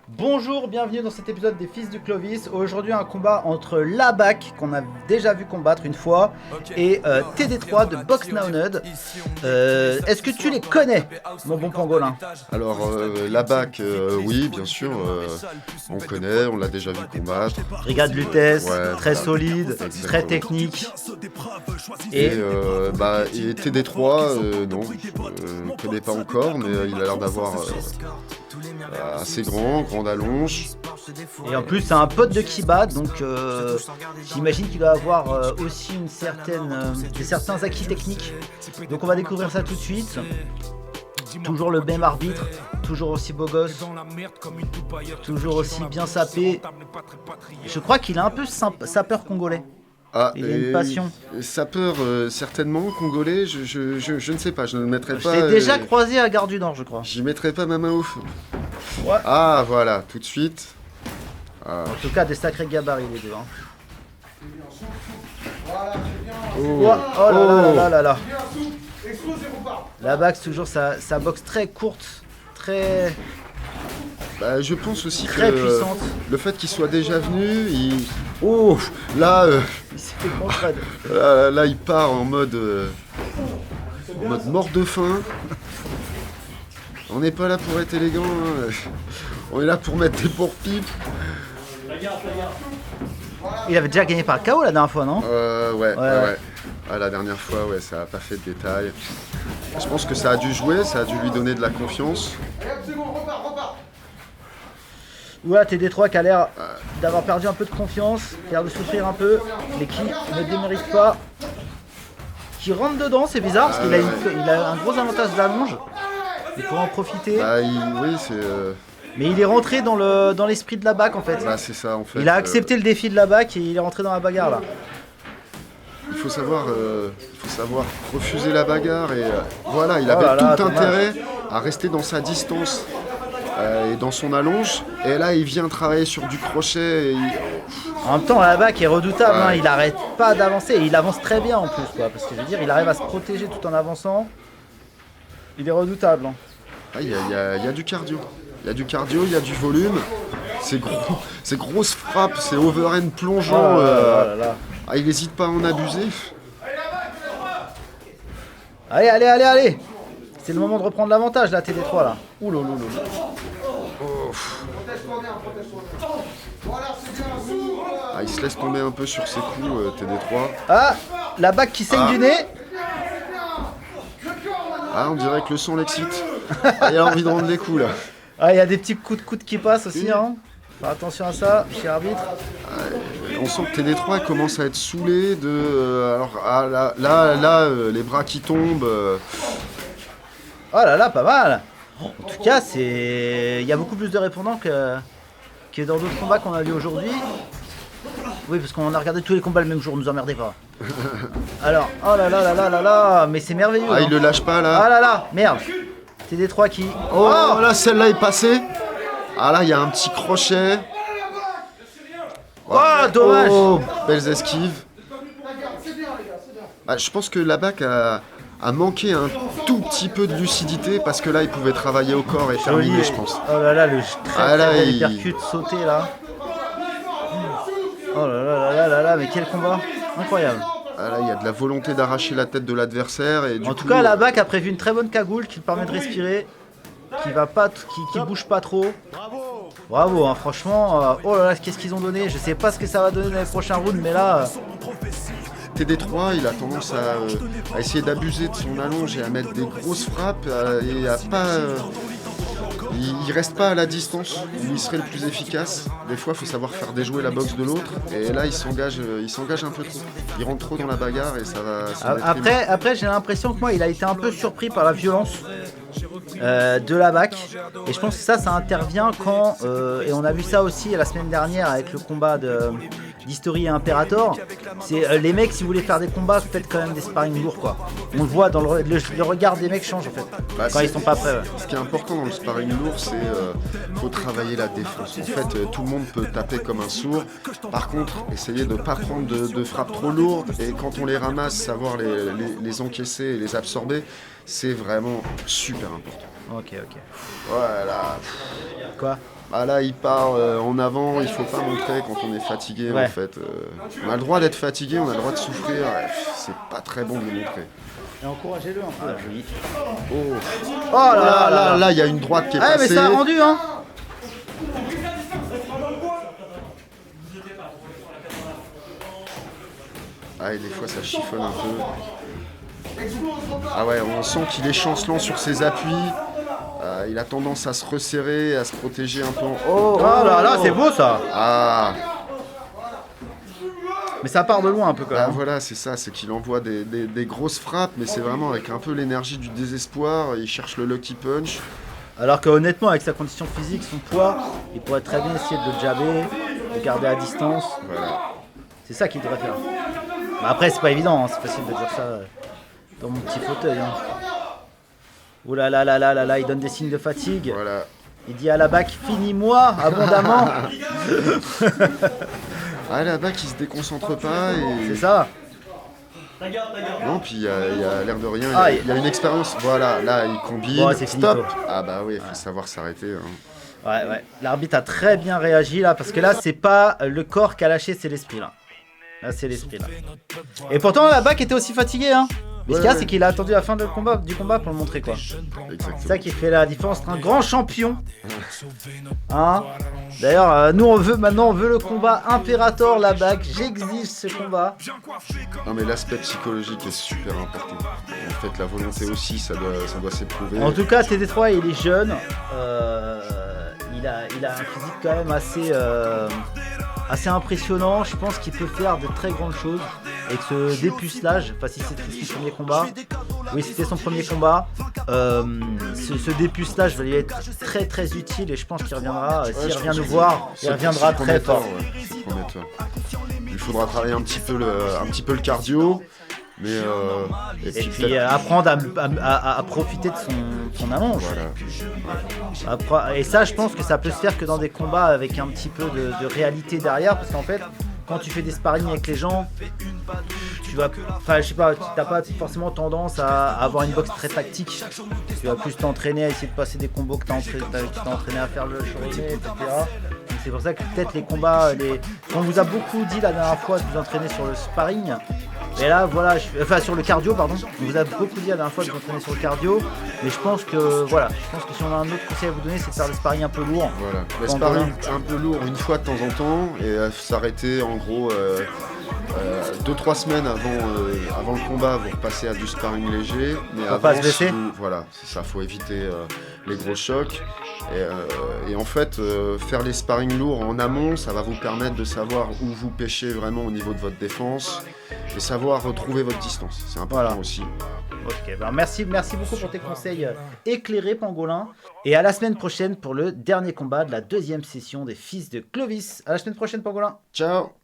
Bonjour, bienvenue dans cet épisode des Fils du Clovis. Aujourd'hui un combat entre Labak, qu'on a déjà vu combattre une fois, et TD3 de Box Now Nud. Est-ce que tu les connais, mon bon pangolin? Alors, Labak, oui, bien sûr, on connaît, on l'a déjà vu combattre. Brigade Lutèce, Ouais, très voilà. solide, Exactement. très technique. Et TD3, non, je ne connais pas encore, mais il a l'air d'avoir assez grande allonge. Et en plus c'est un pote de Kiba, donc j'imagine qu'il doit avoir aussi certains acquis techniques. Donc on va découvrir ça tout de suite. Toujours le même arbitre, toujours aussi beau gosse, toujours aussi bien sapé. Je crois qu'il est un peu sapeur congolais. Ah, Il a une passion. Sapeur, certainement, congolais, je ne sais pas, je ne mettrai Je pas... l'ai déjà croisé à Gare du Nord, je crois. J'y mettrai pas ma main au feu. Ouais. Ah, voilà, tout de suite. Ah. En tout cas, des sacrés gabarits les deux. Hein. Oh, Oh là là là là là. La boxe, toujours sa boxe très courte, très Je pense aussi très que puissante. le fait qu'il soit déjà venu, Oh, là, il s'est fait contre. là, il part en mode mort de faim. On n'est pas là pour être élégant, hein. On est là pour mettre des pourpipes. Il avait déjà gagné par KO la dernière fois, non? Ouais. Ouais. Ah, la dernière fois, ouais, ça n'a pas fait de détails. Je pense que ça a dû jouer, ça a dû lui donner de la confiance. Voilà, TD3 qui a l'air d'avoir perdu un peu de confiance, qui a l'air de souffrir un peu, mais qui ne démérite pas. Qui rentre dedans, c'est bizarre parce qu'il a, il a un gros avantage de l'allonge. Il pourra en profiter. Oui, c'est Mais il est rentré dans l'esprit de la BAC en fait. c'est ça en fait. Il a accepté le défi de la BAC et il est rentré dans la bagarre là. Il faut savoir refuser la bagarre et voilà, il Oh avait là là, tout dommage. intérêt à rester dans sa distance et dans son allonge. Et là, il vient travailler sur du crochet. En même temps, la BAC est redoutable, hein, Ouais. il arrête pas d'avancer et il avance très bien en plus, quoi, parce que je veux dire, il arrive à se protéger tout en avançant. Il est redoutable. Hein. Il y a du cardio. Il y a du cardio, il y a du volume. Ces grosses frappes, ces overhand plongeants. Il n'hésite pas à en abuser. Allez. C'est le moment de reprendre l'avantage là, TD3 là. Ouh là là là. Il se laisse tomber un peu sur ses coups, TD3. Ah, la BAC qui saigne du nez. On dirait que le son l'excite. Il a envie de rendre les coups là. Ah, il y a des petits coups de coude qui passent aussi. Hein. Faire attention à ça, cher arbitre. On sent que TD3 commence à être saoulé de. Les bras qui tombent. Oh là là, pas mal. En tout cas, il y a beaucoup plus de répondants que dans d'autres combats qu'on a vu aujourd'hui. Oui, parce qu'on a regardé tous les combats le même jour, nous emmerdez pas. Alors, oh là là là là là là, mais c'est merveilleux. Il le lâche pas là. Ah là là, merde. TD3 qui. Oh là, celle-là est passée. Là, il y a un petit crochet. Oh, dommage. Oh, belles esquives. Je pense que la BAC a manqué un tout petit peu de lucidité parce que là, il pouvait travailler au corps et terminer, je pense. Oh là là, le très là, bon il- hypercute sauté là. Oh là là là là là là, mais quel combat. Incroyable. Là, il y a de la volonté d'arracher la tête de l'adversaire. Et du En tout coup, cas, la BAC a prévu une très bonne cagoule qui lui permet de respirer, qui bouge pas trop. Bravo, hein, franchement. Oh là là, qu'est-ce qu'ils ont donné? Je sais pas ce que ça va donner dans les prochains rounds, mais là. TD3, il a tendance à essayer d'abuser de son allonge et à mettre des grosses frappes et à pas. Il reste pas à la distance où il serait le plus efficace. Des fois, il faut savoir faire déjouer la boxe de l'autre. Et là, il s'engage un peu trop. Il rentre trop dans la bagarre et ça va. Après, j'ai l'impression que moi, il a été un peu surpris par la violence de la BAC. Et je pense que ça intervient quand. Et on a vu ça aussi la semaine dernière avec le combat d'History et Imperator. C'est les mecs, si vous voulez faire des combats, faites quand même des sparring lourds, quoi. On le voit dans le regard des mecs change en fait. Quand ils sont pas prêts. Ouais. Ce qui est important dans le sparring lourd, c'est faut travailler la défense. En fait, tout le monde peut taper comme un sourd. Par contre, essayez de ne pas prendre de frappes trop lourdes et quand on les ramasse, savoir les encaisser et les absorber, c'est vraiment super important. Ok. Voilà. Quoi? Bah là, il part en avant, il faut pas montrer quand on est fatigué Ouais. en fait. On a le droit d'être fatigué, on a le droit de souffrir, ouais, c'est pas très bon de le montrer. Et encouragez-le un peu. Oui. Oh, Oh là là là, il y a une droite qui est Ah mais passée. ça a rendu hein. Ah, et des fois ça chiffonne un peu. Ah ouais, on sent qu'il est chancelant sur ses appuis. Il a tendance à se resserrer, à se protéger un peu. Oh là là, c'est beau ça. Ah, Mais ça part de loin un peu quand bah même. voilà, c'est ça, c'est qu'il envoie des grosses frappes, mais c'est vraiment avec un peu l'énergie du désespoir. Il cherche le lucky punch. Alors que honnêtement, avec sa condition physique, son poids, il pourrait très bien essayer de le jabber, de garder à distance. Voilà. C'est ça qu'il devrait faire. Mais après, c'est pas évident, hein, c'est facile de dire ça dans mon petit fauteuil. Hein. Ouh là là là là là là, il donne des signes de fatigue. Voilà. Il dit à la bac, finis-moi abondamment. Ah là-bas qui se déconcentre pas et... C'est ça. Non, puis il y a l'air de rien, Ah, il y a une expérience. Voilà, là il combine. Bon, c'est Stop. finito. Ah bah oui, il faut savoir s'arrêter. Hein. Ouais. L'arbitre a très bien réagi là, parce que là, c'est pas le corps qui a lâché, c'est l'esprit là. Là, c'est l'esprit là. Et pourtant, la bac était aussi fatigué, hein. Mais ce qu'il y a, c'est qu'il a attendu la fin du combat pour le montrer, quoi. Exactement. C'est ça qui fait la différence entre un grand champion. Hein. D'ailleurs, nous, on veut le combat Imperator, la bac. J'exige ce combat. Non mais l'aspect psychologique est super important. En fait, la volonté aussi, ça doit s'éprouver. En tout cas, TD3, il est jeune. Il a un physique quand même assez impressionnant. Je pense qu'il peut faire de très grandes choses. Et que ce dépucelage, enfin si c'était son premier combat, oui c'était son premier combat, ce dépucelage va lui être très très utile et je pense qu'il reviendra, s'il revient nous voir, il reviendra très fort. Ouais, c'est prometteur. Il faudra travailler un petit peu le cardio, mais Et puis apprendre à profiter de son allonge. voilà. Et ça, je pense que ça peut se faire que dans des combats avec un petit peu de réalité derrière, parce qu'en fait, quand tu fais des sparring avec les gens, tu vas, enfin, je sais pas, t'as pas forcément tendance à avoir une boxe très tactique. Tu vas plus t'entraîner à essayer de passer des combos que tu t'es entraîné à faire le choriné, etc. Donc c'est pour ça que peut-être les combats, on vous a beaucoup dit la dernière fois de vous entraîner sur le sparring. Et là, voilà, sur le cardio, pardon. On vous a beaucoup dit la dernière fois de vous entraîner sur le cardio. Mais je pense que si on a un autre conseil à vous donner, c'est de faire le sparring un peu lourd. Voilà. Le sparring un peu lourd une fois de temps en temps et s'arrêter en gros 2-3 semaines avant le combat, vous repassez à du sparring léger. Mais Faut pas se blesser. Voilà, c'est ça, faut éviter les gros chocs. Et en fait, faire les sparring lourds en amont, ça va vous permettre de savoir où vous pêchez vraiment au niveau de votre défense et savoir retrouver votre distance. C'est important aussi. Ok, ben merci beaucoup pour tes conseils éclairés, Pangolin. Et à la semaine prochaine pour le dernier combat de la deuxième session des Fils de Clovis. À la semaine prochaine, Pangolin. Ciao!